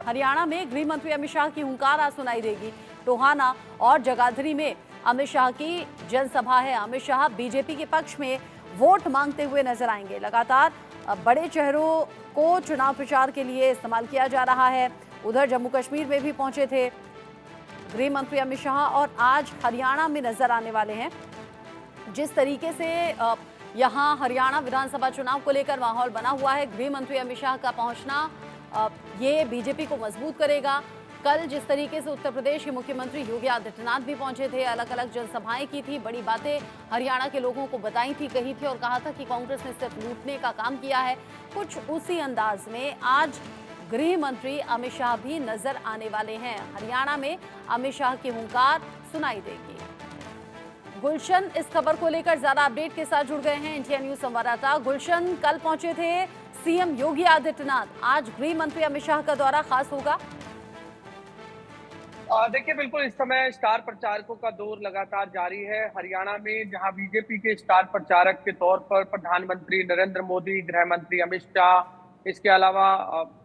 हरियाणा में गृह मंत्री अमित शाह की हुंकार आज सुनाई देगी। टोहाना और जगाधरी में अमित शाह की जनसभा है। अमित शाह बीजेपी के पक्ष में वोट मांगते हुए नजर आएंगे। लगातार बड़े चेहरों को चुनाव प्रचार के लिए इस्तेमाल किया जा रहा है। उधर जम्मू कश्मीर में भी पहुंचे थे गृह मंत्री अमित शाह और आज हरियाणा में नजर आने वाले हैं। जिस तरीके से यहां हरियाणा विधानसभा चुनाव को लेकर माहौल बना हुआ है, गृह मंत्री अमित शाह का पहुंचना ये बीजेपी को मजबूत करेगा। कल जिस तरीके से उत्तर प्रदेश के मुख्यमंत्री योगी आदित्यनाथ भी पहुंचे थे, अलग अलग जनसभाएं की थी, बड़ी बातें हरियाणा के लोगों को बताई थी, कही थी और कहा था कि कांग्रेस ने सिर्फ लूटने का काम किया है। कुछ उसी अंदाज में आज गृह मंत्री अमित शाह भी नजर आने वाले हैं। हरियाणा में अमित शाह की हुंकार सुनाई देगी। गुलशन इस खबर को लेकर ज्यादा अपडेट के साथ जुड़ गए हैं इंडिया न्यूज संवाददाता गुलशन। कल पहुंचे थे सीएम योगी आदित्यनाथ, आज गृह मंत्री अमित शाह का दौरा खास होगा। देखिए, बिल्कुल इस समय स्टार प्रचारकों का दौर लगातार जारी है हरियाणा में, जहां बीजेपी के स्टार प्रचारक के तौर पर प्रधानमंत्री नरेंद्र मोदी, गृह मंत्री अमित शाह, इसके अलावा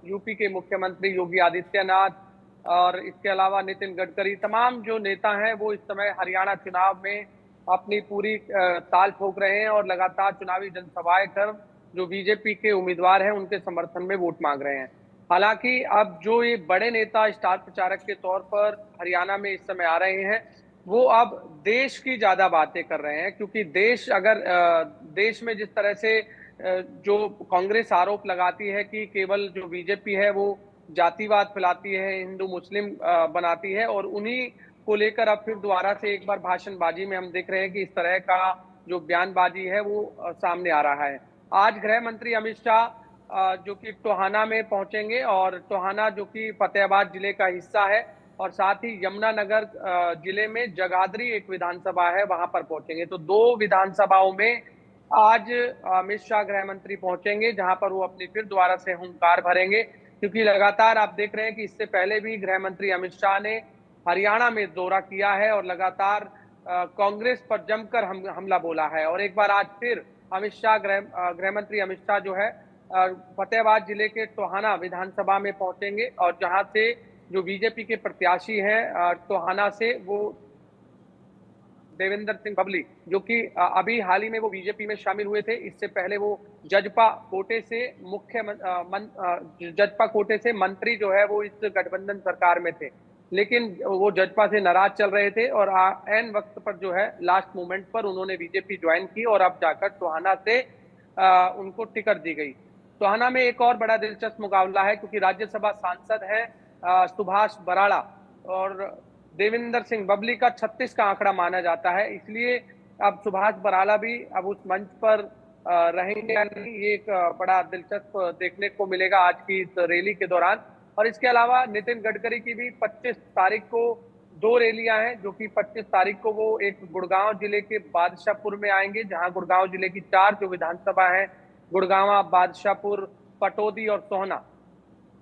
यूपी के मुख्यमंत्री योगी आदित्यनाथ और इसके अलावा नितिन गडकरी, तमाम जो नेता हैं वो इस समय हरियाणा चुनाव में अपनी पूरी ताल ठोक रहे हैं और लगातार चुनावी जनसभाएं कर जो बीजेपी के उम्मीदवार हैं उनके समर्थन में वोट मांग रहे हैं। हालांकि अब जो ये बड़े नेता स्टार प्रचारक के तौर पर हरियाणा में इस समय आ रहे हैं, वो अब देश की ज्यादा बातें कर रहे हैं, क्योंकि देश में जिस तरह से जो कांग्रेस आरोप लगाती है कि केवल जो बीजेपी है वो जातिवाद फैलाती है, हिंदू मुस्लिम बनाती है, और उन्हीं को लेकर अब फिर दोबारा से एक बार भाषणबाजी में हम देख रहे हैं कि इस तरह का जो बयानबाजी है वो सामने आ रहा है। आज गृह मंत्री अमित शाह जो कि टोहाना में पहुंचेंगे, और टोहाना जो कि फतेहाबाद जिले का हिस्सा है, और साथ ही यमुनानगर जिले में जगाधरी एक विधानसभा है, वहां पर पहुंचेंगे। तो दो विधानसभाओं में आज अमित शाह गृह मंत्री पहुंचेंगे, जहां पर वो अपनी फिर दोबारा से हुंकार भरेंगे, क्योंकि लगातार आप देख रहे हैं कि इससे पहले भी गृह मंत्री अमित शाह ने हरियाणा में दौरा किया है और लगातार कांग्रेस पर जमकर हमला बोला है। और एक बार आज फिर अमित शाह गृह मंत्री अमित शाह जो है फतेहाबाद जिले के टोहाना विधानसभा में पहुंचेंगे, और जहां से जो बीजेपी के प्रत्याशी हैं टोहाना से, वो देवेंद्र सिंह बबली, जो कि अभी हाल ही में वो बीजेपी में शामिल हुए थे। इससे पहले वो जजपा कोटे से मंत्री जो है वो इस गठबंधन सरकार में थे, लेकिन वो जजपा से नाराज चल रहे थे और ऐन वक्त पर जो है लास्ट मोमेंट पर उन्होंने बीजेपी ज्वाइन की और अब जाकर टोहाना से उनको टिकट दी गई। टोहाना में एक और बड़ा दिलचस्प मुकाबला है, क्योंकि राज्यसभा सांसद है सुभाष बराड़ा, और देवेंद्र सिंह बबली का 36 का आंकड़ा माना जाता है, इसलिए अब सुभाष बराला भी अब उस मंच पर रहेंगे या नहीं, ये एक बड़ा दिलचस्प देखने को मिलेगा आज की इस रैली के दौरान। और इसके अलावा नितिन गडकरी की भी 25 तारीख को दो रैलियां हैं, जो कि 25 तारीख को वो एक गुड़गांव जिले के बादशाहपुर में आएंगे, जहां गुड़गांव जिले की 4 जो विधानसभा है, गुड़गांव, बादशाहपुर, पटौदी और सोहना,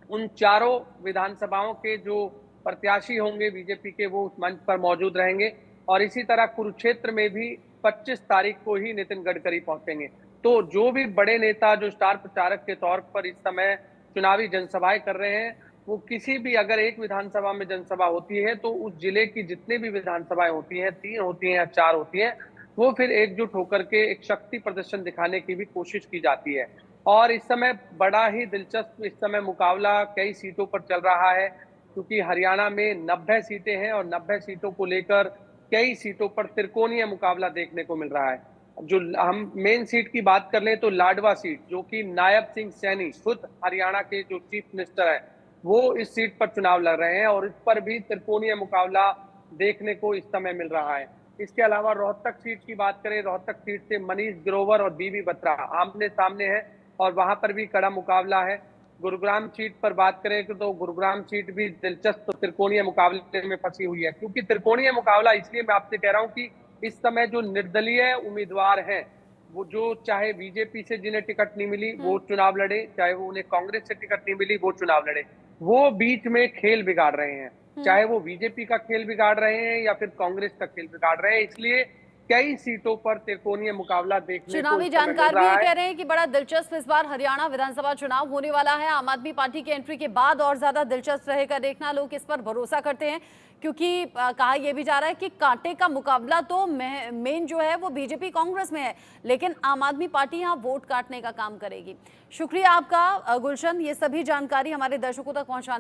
उन चारों विधानसभाओं के जो प्रत्याशी होंगे बीजेपी के, वो उस मंच पर मौजूद रहेंगे। और इसी तरह कुरुक्षेत्र में भी 25 तारीख को ही नितिन गडकरी पहुंचेंगे। तो जो भी बड़े नेता जो स्टार प्रचारक के तौर पर इस समय चुनावी जनसभाएं कर रहे हैं, वो किसी भी अगर एक विधानसभा में जनसभा होती है तो उस जिले की जितनी भी विधानसभाएं होती हैं, 3 होती हैं या 4 होती हैं, वो फिर एकजुट होकर के एक शक्ति प्रदर्शन दिखाने की भी कोशिश की जाती है। और इस समय बड़ा ही दिलचस्प इस समय मुकाबला कई सीटों पर चल रहा है, क्योंकि हरियाणा में 90 सीटें हैं और 90 सीटों को लेकर कई सीटों पर त्रिकोणीय मुकाबला देखने को मिल रहा है। जो हम मेन सीट की बात कर लें तो लाडवा सीट, जो कि नायब सिंह सैनी खुद हरियाणा के जो चीफ मिनिस्टर है, वो इस सीट पर चुनाव लड़ रहे हैं, और इस पर भी त्रिकोणीय मुकाबला देखने को इस समय मिल रहा है। इसके अलावा रोहतक सीट की बात करें, रोहतक सीट से मनीष ग्रोवर और बीबी बत्रा आमने सामने है और वहां पर भी कड़ा मुकाबला है। गुरुग्राम सीट पर बात करें तो गुरुग्राम सीट भी दिलचस्प त्रिकोणीय मुकाबले में फंसी हुई है, क्योंकि त्रिकोणीय मुकाबला इसलिए मैं आपसे कह रहा हूं कि इस समय जो निर्दलीय उम्मीदवार हैं, वो जो चाहे बीजेपी से जिन्हें टिकट नहीं मिली वो चुनाव लड़े, चाहे वो उन्हें कांग्रेस से टिकट नहीं मिली वो चुनाव लड़े, वो बीच में खेल बिगाड़ रहे हैं, चाहे वो बीजेपी का खेल बिगाड़ रहे हैं या फिर कांग्रेस का खेल बिगाड़ रहे हैं। इसलिए कई सीटों पर त्रिकोणीय मुकाबला देखने को चुनावी इस समय मिल जानकार भी रहा ये है। कह रहे हैं कि बड़ा दिलचस्प इस बार हरियाणा विधानसभा चुनाव होने वाला है। आम आदमी पार्टी की एंट्री के बाद और ज्यादा दिलचस्प रहेगा देखना, लोग इस पर भरोसा करते हैं, क्योंकि कहा यह भी जा रहा है कि कांटे का मुकाबला तो मेन जो है वो बीजेपी कांग्रेस में है, लेकिन आम आदमी पार्टी यहाँ वोट काटने का काम करेगी। शुक्रिया आपका गुलशन, ये सभी जानकारी हमारे दर्शकों तक पहुंचाने